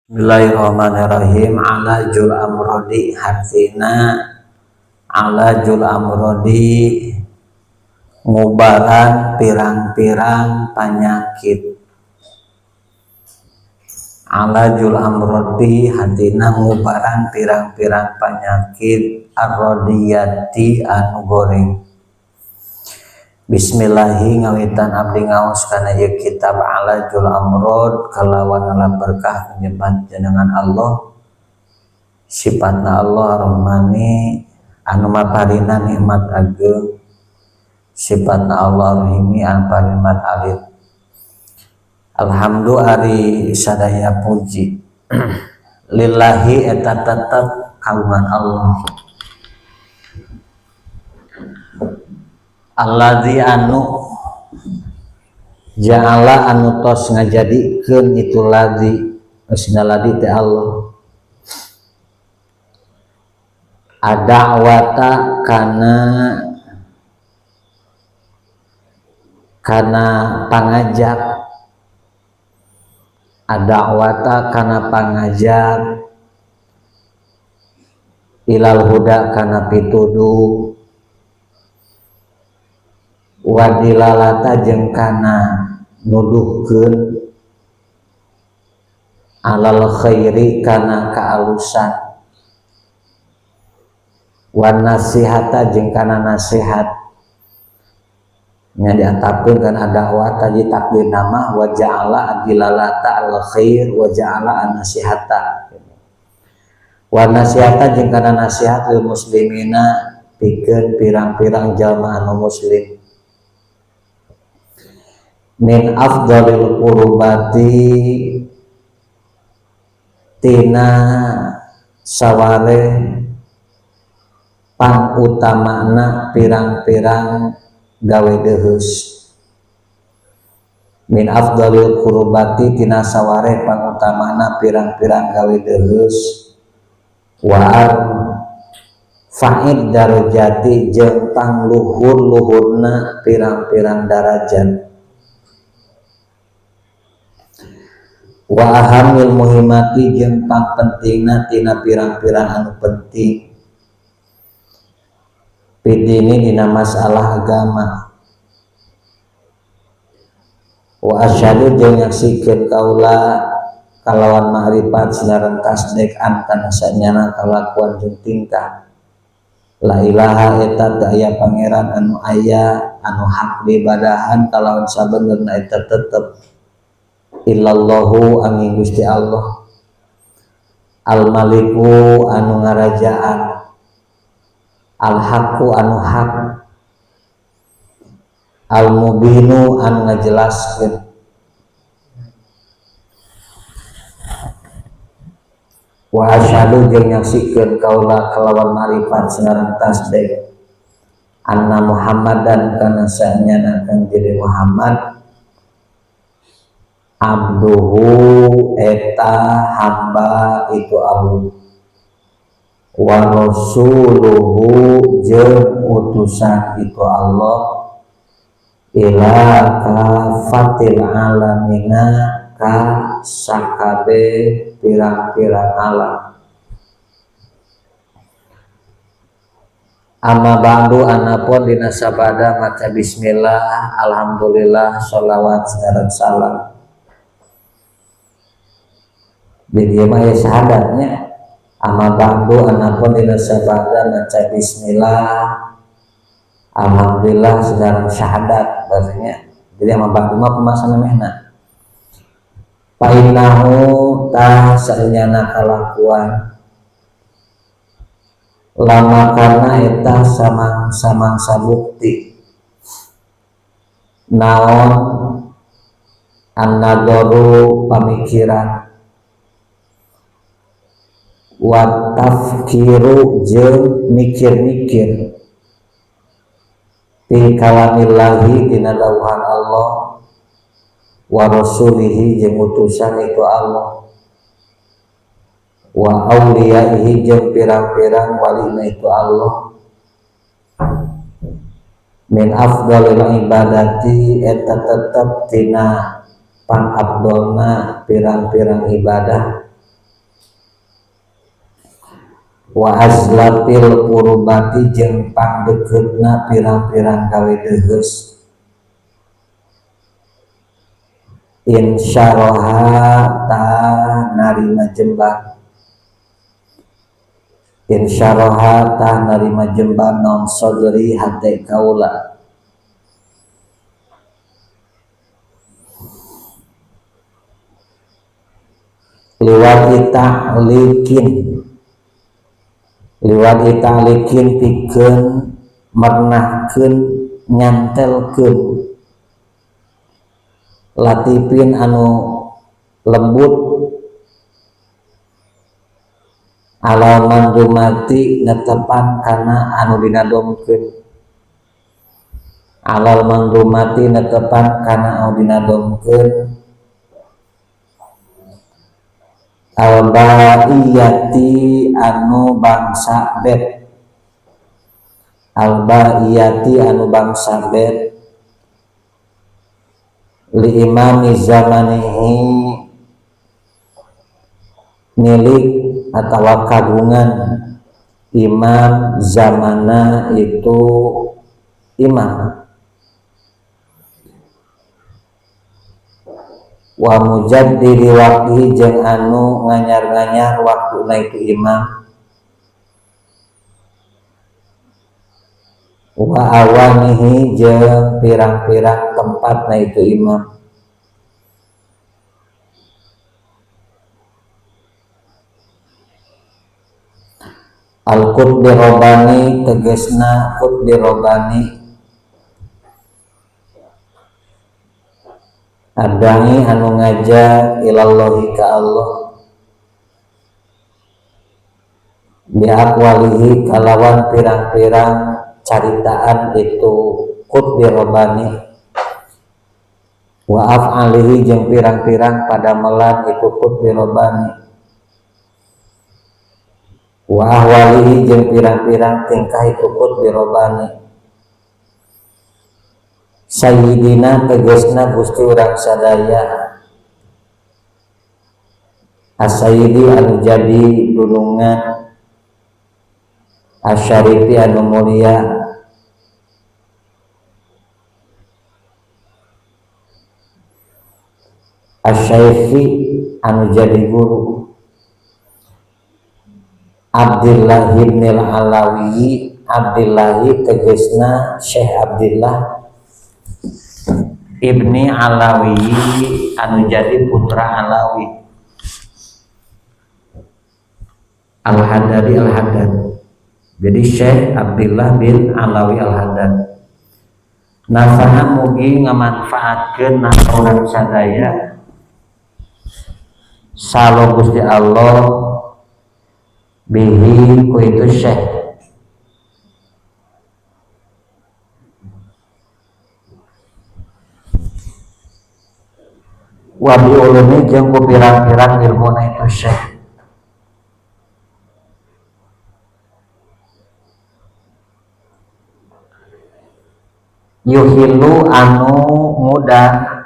Bismillahirrahmanirrahim. Alajul amrodi hartina alajul amrodi ngubaran pirang-pirang panyakit. Alajul amrodi hartina ngubaran pirang-pirang panyakit arrodiyati anu goreng. Bismillahi ngawitan abdi ngaos kana ieu kitab Alajul Amrod kalawan ala berkah penyebat jenengan Allah sifatna Allah Rahmani anu maparina nikmat ageung sifatna Allah Rahimi anu nikmat alit. Alhamdulillah ari sadaya puji lillahi eta tetep kagungan Allah alladzi anu ja'ala anu tos ngajadikeun itu ladzi asna ladzi teh Allah adawata kana pangajak adawata kana pangajak ilal huda kana pituduh wadilalata jeung kana nuduhkeun alal khairi kana kaalusan wan nasihata jeung kana nasihat nya diatapkeun kana dakwah tadi takdir nama wa ja'ala adilalata al khair wa ja'ala an nasihata wan nasihata jeung kana nasihat lil muslimina pikeun pirang-pirang jalma anu muslim min afdalil qurbati tina saware pangutamana pirang-pirang gawe deheus min afdalil qurbati tina saware pangutamana pirang-pirang gawe deheus wa fa'id darajati jeung pangluhur-luhurna pirang-pirang darajat wa ahamil muhimmati jeung pangpentingna tina pirang-pirang anu penting pidini dina masalah agama wa asyhadu jeung nyaksikeun kaula kalawan makrifat sinaran tasdik an kana sanyana kalakuan jeung tingkah la ilaha eta teu aya pangeran anu aya anu hak diibadahan kalawan sabenerna eta tetep illallahu angin Gusti Allah al maliku anu ngarajaan al haqqu anu hak al mubinu anu ngajelaskeun wa asyhadu jeung nyaksikeun kaula kalawan marifat sinaran tasdik anna Muhammadan kana sanyana Kanjeng Muhammad abduhu eta hamba itu Allah wa rasuluhu jeung utusan itu Allah ila kafatil alamina ka sakabe pirang-pirang alam amma ba'du anapun dina sabada maca bismillah alhamdulillah sholawat sareng salam jadi mah ya syahadatnya amma ba'du anapun dina sabada maca bismillah alhamdulillah saudara syahadat bahasanya jadi amma ba'du mah kumaha namehna fa innahu ta sarnyana kalakuan lama karena eta samang sabukti naon an-nadaru pamikiran wa tafkiru jeung mikir-mikir fi kalamillahi dina dawuhan Allah wa rasulihi jeung utusan itu Allah wa auliyaihi jeung pirang-pirang walina itu Allah min afdalil ibadati eta tetep tina pangabdolna pirang-pirang ibadah wa azlatil qurbati jeung pangdekeutna pirang-pirang gawe deuheus. Insyaraha ta narima jembar, insyaraha ta narima jembar non sodri hate kaula. Liwat ita'likin pikeun mernahkeun nyantelkeun latifin anu lembut alal mandumati netepan kana anu dinadomkeun, alal mandumati netepan kana anu dinadomkeun al-ba'iyati anu bangsa bet, al-ba'iyati anu bangsa bet li imami zamanihi milik atau kagungan imam zamana itu imam. Wa mujaddidi waqti jeung anu nganyar-nganyar waktuna itu imam. Wa awanihi jeung pirang-pirang tempatna itu imam. Al-qutbi robani tegesna qutbi robani adangi anu ngajak ilallahi ka Allah biaqwalihi kalawan pirang-pirang caritaan itu qutbi robani wa af'alihi jeung pirang-pirang padamelan itu qutbi robani wa ahwalihi jeung pirang-pirang tingkah itu qutbi robani. Sayyidina tegesna Gusti urang sadaya as-sayyidi anu jadi dunungan asyarifi anu mulia asy-syaikhi anu jadi guru Abdillah ibnil Alawi. Abdillahi tegesna Syekh Abdillah ibni Alawi anu jadi putra Alawi Al-Haddadi Al-Haddad. Jadi Syekh Abdillah bin Alawi Al-Haddad nafaha mugi ngamanfaatkeun urang sadaya salo Gusti Allah bihi ku itu Syekh wa bi ulumi jeung ku pirang-pirang ilmuna itu Syekh. Yuhilu anu mudah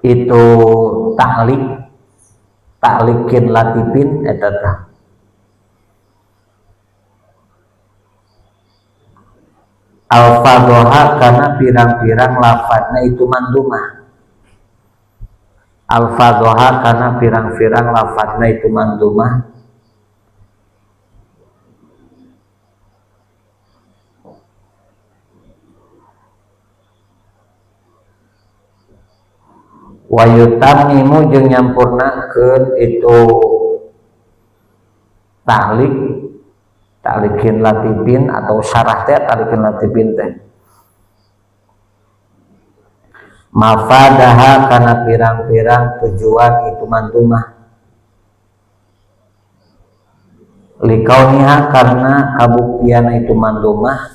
itu taklikin latifin eta tah al-fadhoha kana pirang-pirang lafadzna itu mandumah. Al-fadhoha kana pirang-pirang lafadzna itu mandumah. Wa yutamimu jeung nyampurnakeun itu taklikin latifin atau syarah teh taklikin latifin teh mafadaha kana pirang-pirang tujuan itu mandumah likauniha karena kabuktian itu mandumah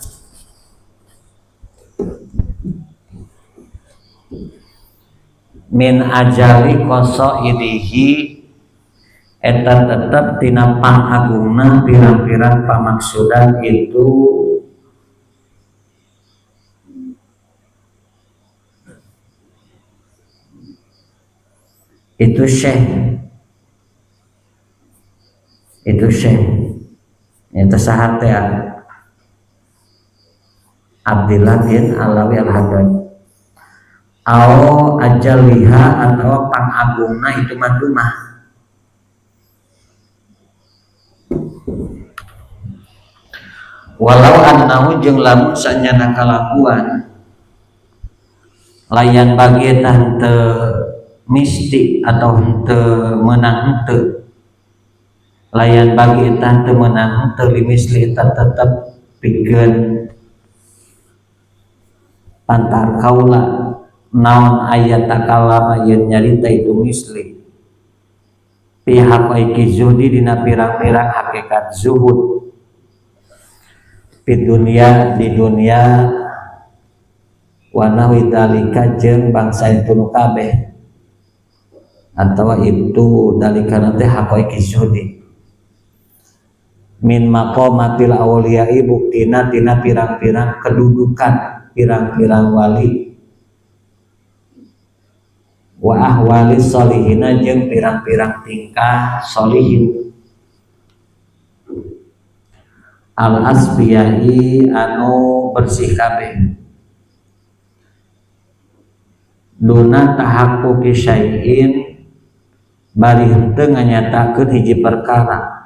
min ajali qasaidihi eta tetep tina pangagungna pirang-pirang pamaksudan itu Syekh. itu syekh itu sahate Abdillah bin Alawi Al-Haddad au ajaliha atau pangagungna itu madumah walau annahu jeung lamun sanyana kalakuan layan bagi tante mistik atau henteu menang henteu layan bagi tante menang henteu limisli tetep pikeun pantar kaula naon ayat takalama yen nyarita itu misli pihak iki zuhdi dina pirang-pirang hakikat zuhud di dunia wa nahwi dalika jeung bangsa itu nu kabeh atawa itu dalika teh hak iki zuhdi min maqamatil awliya'i buktina tina pirang-pirang kedudukan pirang-pirang wali wa ahwali solihina jeung pirang-pirang tingkah solihin al asbiyai anu bersih kabeh duna tahaqquqi syai'in bari henteu nganyatakeun hiji perkara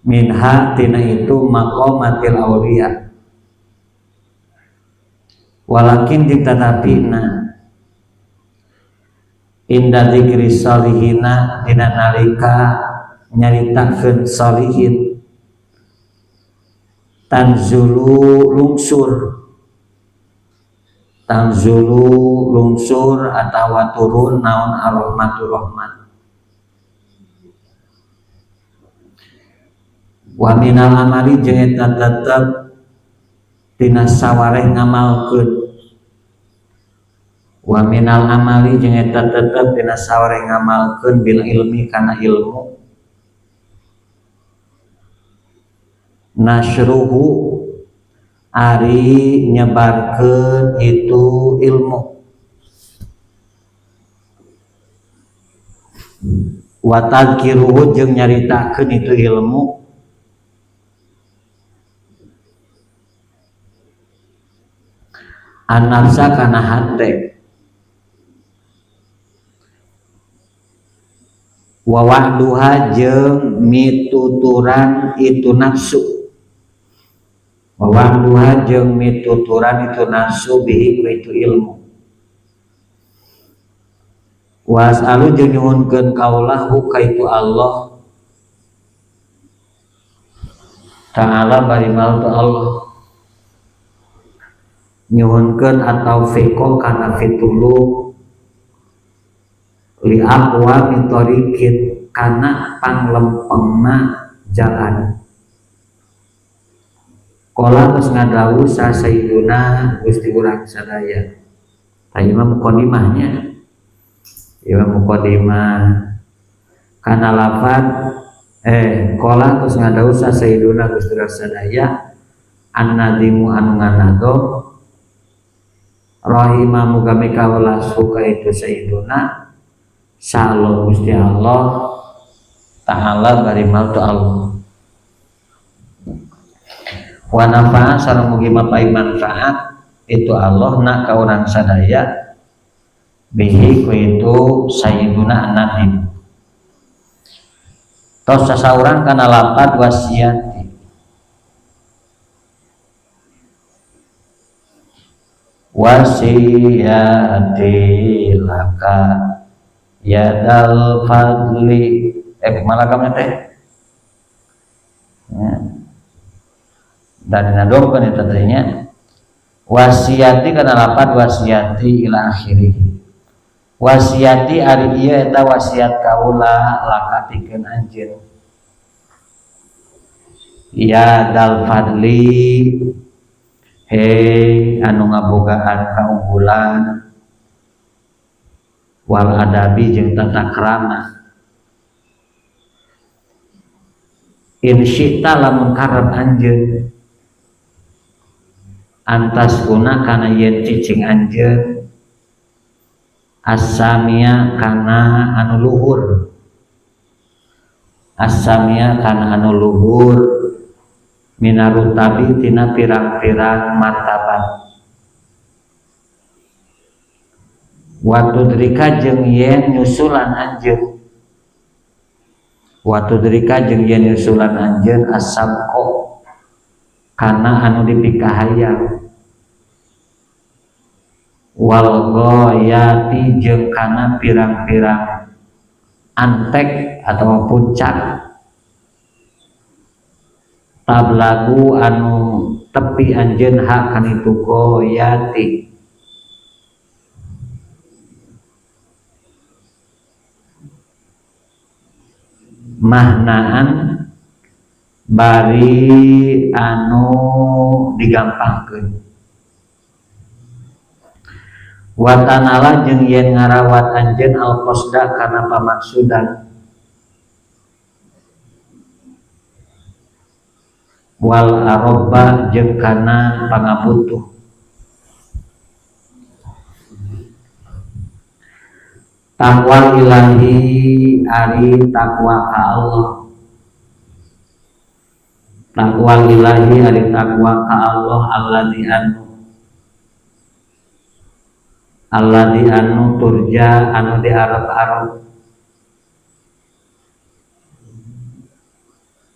minha tina itu maqamatil auliya walakin ditanapina inda dzikri salihina dina nalika nyaritakeun salihin tanzulu lungsur atawa turun naon ar-rahmatur rahmat wa minal amali jeung eta tetep tina sawareh ngamalkeun wa minal amali jeung eta tetep tina sawareh ngamalkeun bil ilmi kana ilmu nasyruhu ari nyebarkeun itu ilmu wa tadkiruhu jeung nyaritakeun itu ilmu an-nafsa kana hate wa wahduha jeung mituturan itu nafsu wa wahduha jeung mituturan itu nafsu bihi itu ilmu was'alu jeung nyuhunkeun kaulahu kaitu Allah ta'ala barimal tu Allah nyuhunkeun atau fiko kana fitulu li aqwa mitorikin kana panglempengna jalan qala geus ngadawu sa sayyiduna Gusti urang sadaya tah imam muqaddimahnya imam muqaddimah kana lafaz qala geus ngadawu sa sayyiduna Gusti urang sadaya an-nadimu anu nganado rahimah muga mikawelas suka itu sayyiduna shalom Gusti Allah ta'ala barimal tu Allah wa nafa'a sareng mugi mapai manfaat itu Allah na ka urang sadaya bihi ku itu sayyiduna an-nadim tos sasaurang kana lafaz wasiat wasiyati laka yadal fadli malakamnya teh ya. Dan nadorkan itu tadinya wasiyati kana lapat wasiyati ila akhirih wasiyati ari ieu eta wasiat kaula lakatikeun anjeun yadal fadli anu ngabogaan kaunggulan wal adabi jeung tata krama insyita lamun karep anjeun antas guna kana yen cicing anjeun asamia kana anu luhur as-samia kana anu luhur minarutabi tina pirang-pirang martabat. Watudrika jeung yen nyusulan anjeun, watudrika jeung yen nyusulan anjeun as-sabqo kana anu dipikahayang, wal ghayati jeung kana pirang-pirang antek atau puncak, tablagu anu tepi anjeun ha kana itu ghayati. Mahnaan bari anu digampangkeun. Watanala jeung yen ngarawat anjeun al-qasda kana pamaksudan, wal arobba jeung kana pangabutuh. Takwa ilahi ari takwa ka Allah, takwa ilahi ari takwa ka Allah alladzi anu turja anu diharap-harap,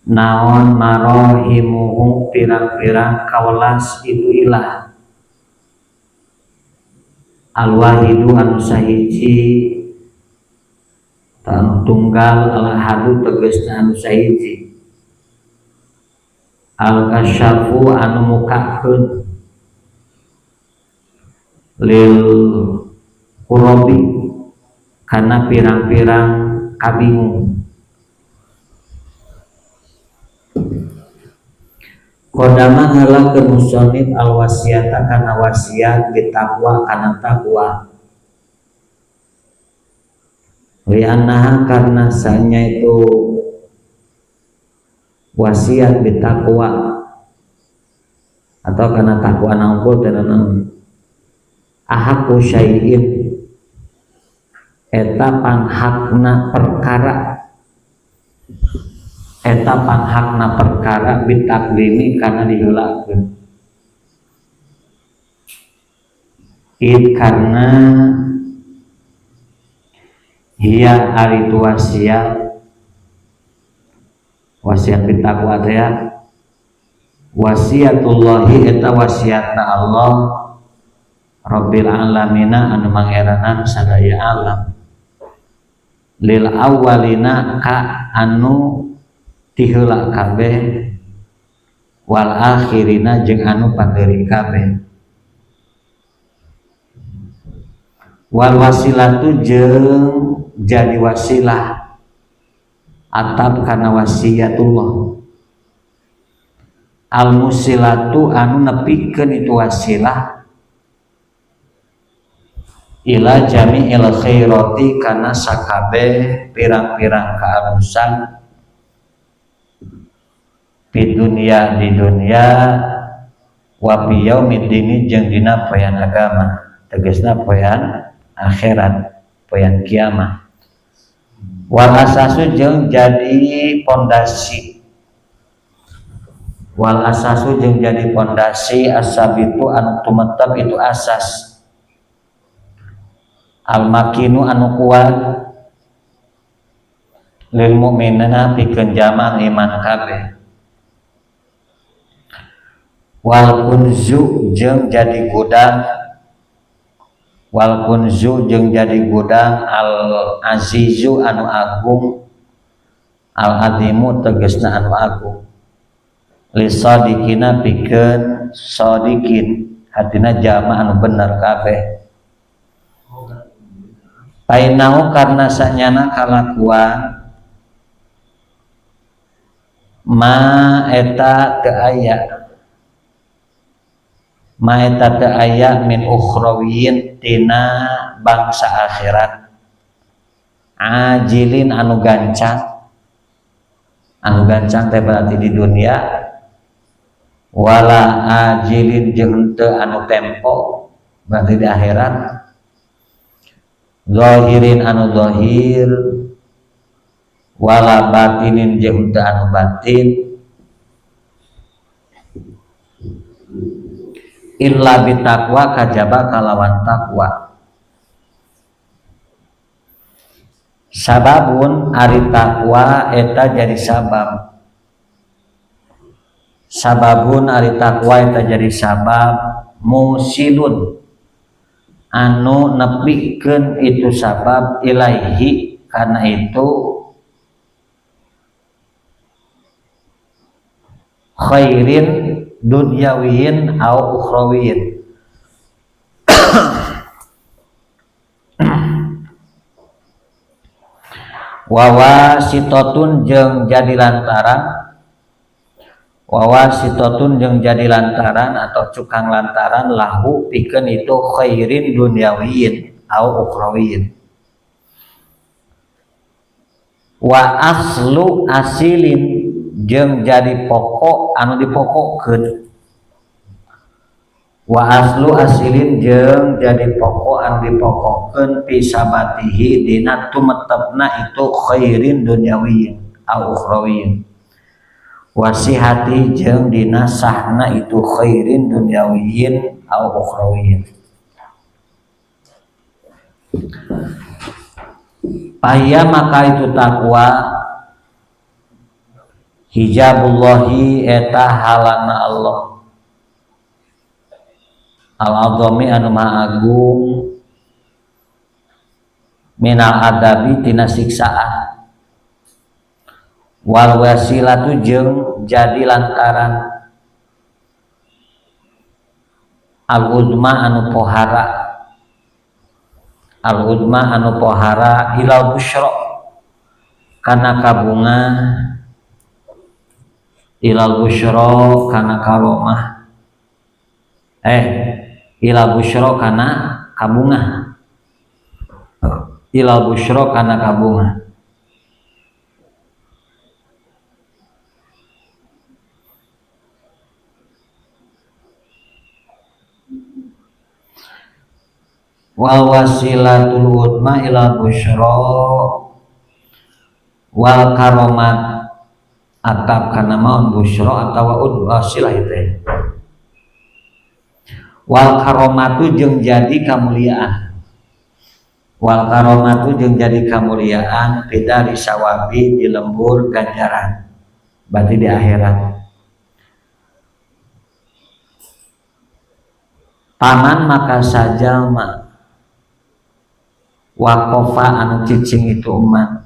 naon marohimuhu pirang-pirang kawelas itu ilah, al-wahidu anu sahiji anu tunggal, al-ahadu tegasna anu sahiji, al-kasyafu anu mukakeun, lil kurobi kana pirang-pirang kabingung. Kodama ngalakeun musannif al-wasiyata kana wasiat bitaqwa kana taqwa, li'annaha karena sanya itu wasiat bitaqwa atau karena takwa nangkul dan ahaku syai'in eta panghakna perkara bitakdimi karena diheulakeun, karena hiya ari tu wasiat bitaqwa teh wasiatullahi eta wasiatna Allah Rabbil alamina anu mangeranan sadaya alam, lil awwalina ka anu tiheula kabeh, wal akhirina jeung anu pandeuri kabeh, wal wasilatu jeung jadi wasilah atap kana wasiatullah, al musilatu anu nepikeun itu wasilah ila jami'il khairati kana sakabeh pirang-pirang kaarusan di dunia wa fi yaumiddin jeung dina poean agama, tegasna poean akhirat, poean kiamat. Wal asasu jeung jadi pondasi, wal asasu jeung jadi pondasi asabitu anu tumetep itu asas, al makinu anu kuat lil mu'minina pikeun jamaah iman kabeh, wal kunzu jeung jadi gudang, wal kunzu jeung jadi gudang al azizu anu agung, al azimu tegasna anu agung, li sadiqina pikeun sadiqin hatina jamaah anu bener kabeh. Painahu karena sanyana kalakuan ma eta teu aya min ukhrawiyin tina bangsa akhirat, ajilin anu gancang teh berarti di dunia, wala ajilin jeung teu anu tempo berarti di akhirat, zahirin anu zahir, wala batinin jeung teu anu batin illa bitaqwa kajaba kalawan takwa. Sababun ari takwa eta jadi sabab. Sababun ari takwa eta jadi sabab musilun anu nepikeun itu sabab ilaihi karena itu khairin dunyawiyin au ukhrawiyin. Wawasitotun jeung jadi lantaran, wawasitotun jeung jadi lantaran atau cukang lantaran lahu pikeun itu khairin dunyawiyin au ukhrawiyin. Wa aslu asilin jeung jadi pokok anu dipokokkeun. Wa aslu asilin jeung jadi pokok anu dipokokkeun fi sabatihi dina tumetepna itu khairin dunyawiyin au ukhrawiyin. Wasihati jeung dina sahna itu khairin dunyawiyin au ukhrawiyin. Paya maka itu takwa hijabullahi eta halana Allah al-azami anu maha agung minal adabi tina siksaan wal wasilatu jeung jadi lantaran al-uzma anu pohara, al-uzma anu pohara ilal busyra kana kabunga, ilal busyra kana karomah, ilal busyra kana kabunga, ilal busyra kana kabunga. Wal wasilatul udma ilal busyra wal karomat atap kana maun busyra atawa wasilah itu. Wal karomatu jeung jadi kamuliaan, wal karomatu jeung jadi kamuliaan beda risawabi di lembur ganjaran berarti di akhirat. Paman maka saja ma wakofa anu cicing itu umat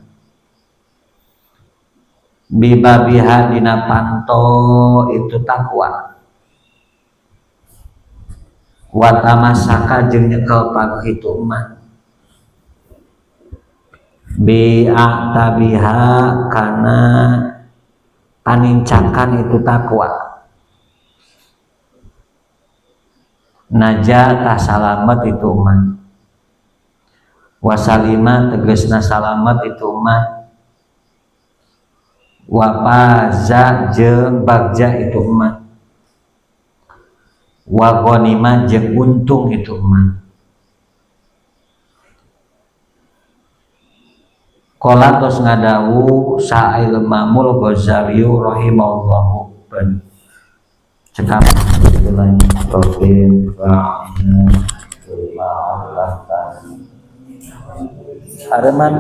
bibabiha dina panto itu takwa watamasaka jeung nyekel pagi itu umat bi'atabiha kana panincakan itu takwa najatah salamet itu umat wasalima tegesna salamet itu umat wafaza jeung bagja itu umat wa ghanima jeung untung itu umat. Qala tos ngadawu Sa'il Mamul Ghazali rahimahullahu ban cekap bilani taufiq wa Allah ta'ala. Hareman